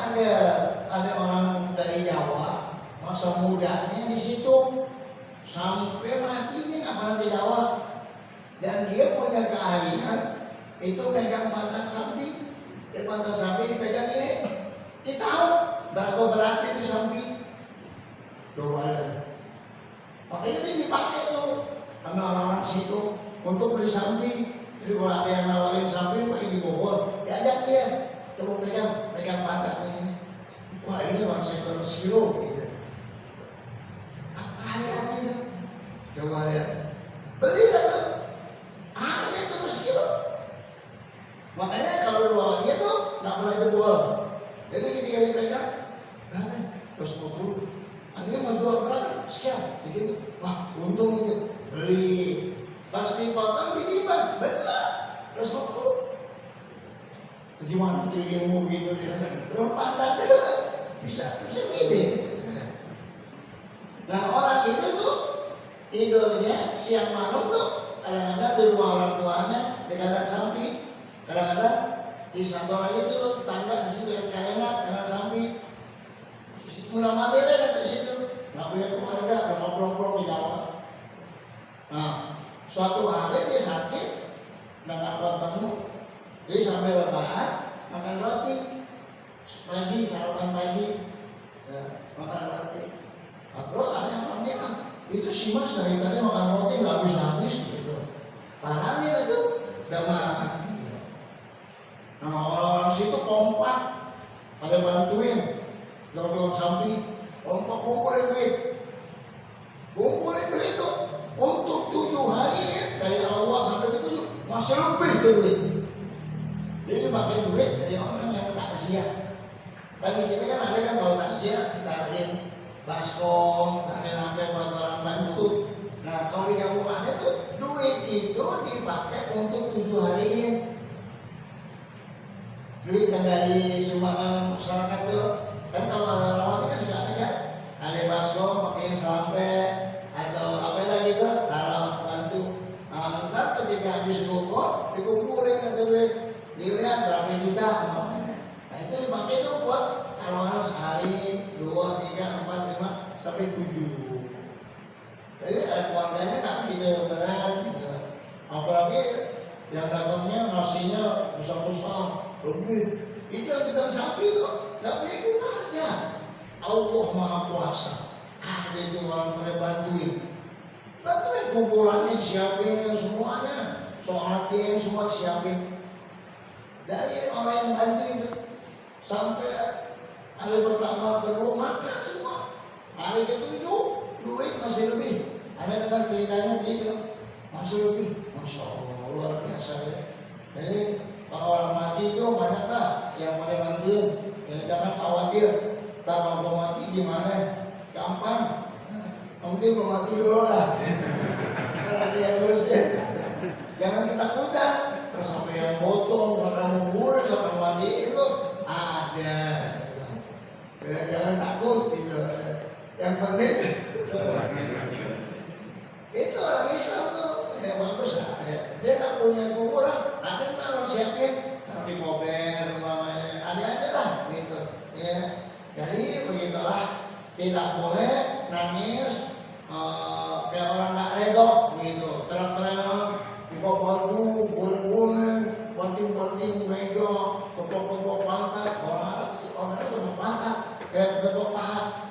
ada orang dari Jawa, masa mudanya di situ sampai matinya nggak pernah ke Jawa, dan dia punya keahlian itu pegang pantat sapi. Di pantat sapi dipegang ini, dia tahu berapa berat itu sapi. Coba lihat. Makanya ini dipakai tuh sama orang-orang situ untuk beli sapi. Jadi kalau ada yang nawarin sapi, pakai di Bogor, diajak dia, coba pegang pantatnya. Wah ini bang seekor kilo gitu. Apa itu? Coba lihat. Beli tuh. Ada terus kilo. Makanya kalau dibawa dia tuh nggak pernah jebol. Jadi ketika dipegang, berapa? 250. Dia mau jual berapa? Sekian. Gitu. Wah untung itu. Beli. Pas dipotong ditimbang, benar. 250. Gimana tuh ilmu gitu ya? Terus pantatnya bisa gitu. Nah orang itu tuh tidurnya siang malam tuh kadang-kadang di rumah orang tuanya di kandang sapi, kadang-kadang di satu lagi itu tetangga di situ enak kanan samping. Udah mati deh di situ, nggak punya keluarga, udah ngobrol-ngobrol di Jawa. Nah, suatu hari dia sakit, udah nggak kuat bangun, jadi sampai lebaran makan roti pagi, sarapan pagi, ya, makan roti. Nah, terus ada orang bilang, itu si Mas dari tadi makan roti nggak habis-habis gitu. Parahnya itu udah mati. Nah, orang-orang situ kompak, pada bantuin. Dorong samping, kumpulin duit itu untuk 7 hari ya, dari awal sampai ke 7 masih lebih tuh duit. Jadi pakai duit dari orang yang takziah. Kan kita kan ada kan kalau takziah ditarik baskom, tarik sampai buat orang bantu. Nah kalau di kampung ada tuh duit itu dipakai untuk 7 hari. Duit yang dari sumbangan masyarakat tuh. Kan kalau ada rawat kan suka ada kan, ada baskom pakai sampai atau apa lagi itu taruh bantu. Nah, ntar ketika habis ngukur dikumpulin kata duit, dilihat berapa juta namanya. Nah itu dipakai tuh buat taruhan sehari, 2, 3, 4, 5 sampai 7. Jadi keluarganya tak gitu berat gitu. Apalagi yang datangnya nasinya besar-besar lebih. Itu yang tukang sapi tuh nggak punya keluarga. Allah Maha Kuasa. Ada itu orang pada bantuin kuburannya siapin semuanya, sholatin semua siapin. Dari orang yang bantu itu sampai hari pertama kedua makan semua. Hari ketujuh duit masih lebih. Ada dengar ceritanya begitu, masih lebih. Masya Allah luar biasa ya. Jadi kalau orang mati itu banyak lah yang pada bantuin. Ya, jangan khawatir, kalau mau mati gimana? Gampang. Penting mau mati dulu lah. Karena dia terus ya. Jangan ketakutan. Terus sampai yang potong, makan bubur, sampai mandi itu ada. Ya, jangan takut gitu. Yang penting itu orang Islam tuh ya bagus lah. Ya. Dia nggak punya kuburan, ada yang taruh siapin, taruh di koper, umpamanya, ada aja lah gitu. Ya, jadi begitulah, tidak boleh nangis kayak orang nggak redok gitu, teriak-teriak, buka baju, guling-guling, banting-banting meja, tepuk-tepuk pantat, orang itu pantat, kayak tepuk paha.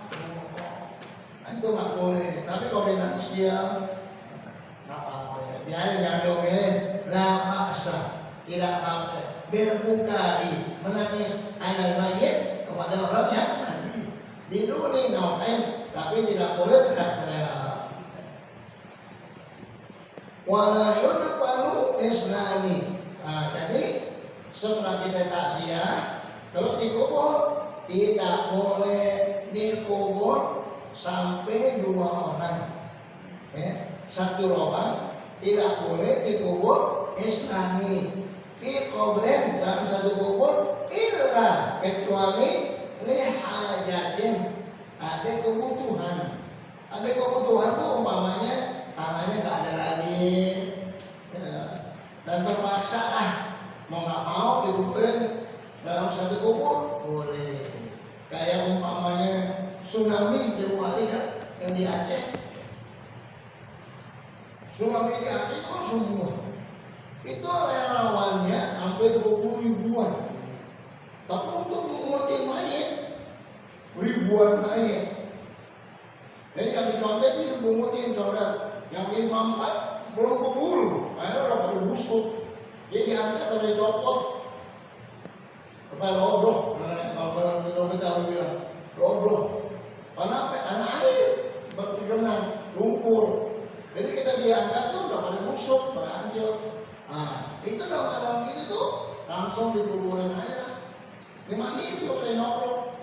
Nah, itu nggak boleh. Tapi kalau dia nangis dia nggak apa-apa. Biarin jangan diomelin. La maksa, tidak apa-apa. Berbukai, menangis anak mayit kepada orang yang mati. Biduni ngapain? Tapi tidak boleh teriak-teriak. Wala yudfanu islami. Nah, jadi setelah kita takziah terus dikubur, tidak boleh dikubur sampai 2 orang. Ya, satu lubang tidak boleh dikubur islami. Fi qabrin, dalam satu kubur illa kecuali lihajatin, ada kebutuhan. Ada kebutuhan tuh umpamanya tanahnya nggak ada lagi, ya, dan terpaksa mau nggak mau dikuburin dalam satu kubur boleh. Kayak umpamanya tsunami Januari kan yang di Aceh. Tsunami di Aceh itu kan semua. Itu relawannya hampir 20 ribuan. Tapi untuk mengutin mayat ribuan mayat. Jadi yang dicondet itu mengutin condet. Yang 54 belum kubur. Akhirnya udah pada busuk. Jadi diangkat atau dicopot. Supaya lodoh. Kalau kita bilang lodoh. Karena anak air seperti genang, lumpur. Jadi kita diangkat tuh udah pada busuk, pada hancur. Nah, itu dalam keadaan gitu tuh langsung dikuburin aja. Dimandi itu pada nyobrol.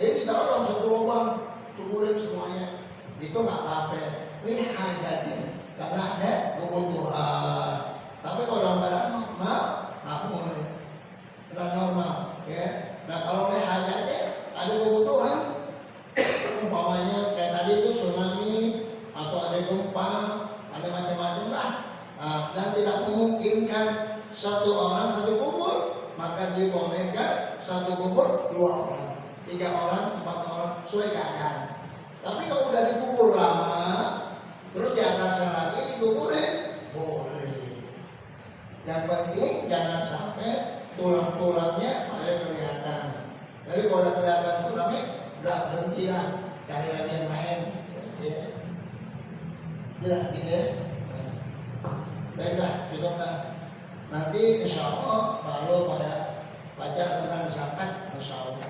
Jadi ditaruh dalam satu lubang, kuburin semuanya. Itu nggak apa-apa. Ini hajatin karena ada kebutuhan. Tapi kalau dalam keadaan normal, nggak boleh. Keadaan normal, ya. Nah kalau ini hajatin ada kebutuhan. Umpamanya kayak tadi itu tsunami atau ada gempa, ada macam-macam lah, dan tidak memungkinkan satu orang satu kubur, maka dibolehkan satu kubur 2 orang, 3 orang, 4 orang, sesuai keadaan. Tapi kalau udah dikubur lama, terus di atasnya lagi dikuburin, boleh. Yang penting jangan sampai tulang-tulangnya pada kelihatan. Jadi kalau udah kelihatan tulangnya, udah berhenti lah, cari lagi yang lain. Ya. Jelas gitu ya. Baiklah, gitu kan. Nanti insya Allah baru pada baca tentang zakat, insya Allah.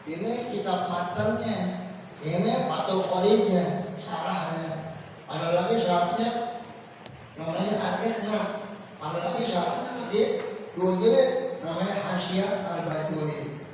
Ini kitab matanya, ini Fathul Qoribnya, syarahnya. Ada lagi syarahnya namanya Adiknya, ada lagi syarahnya lagi 2 jilid namanya Hasyiah Al-Bajuri.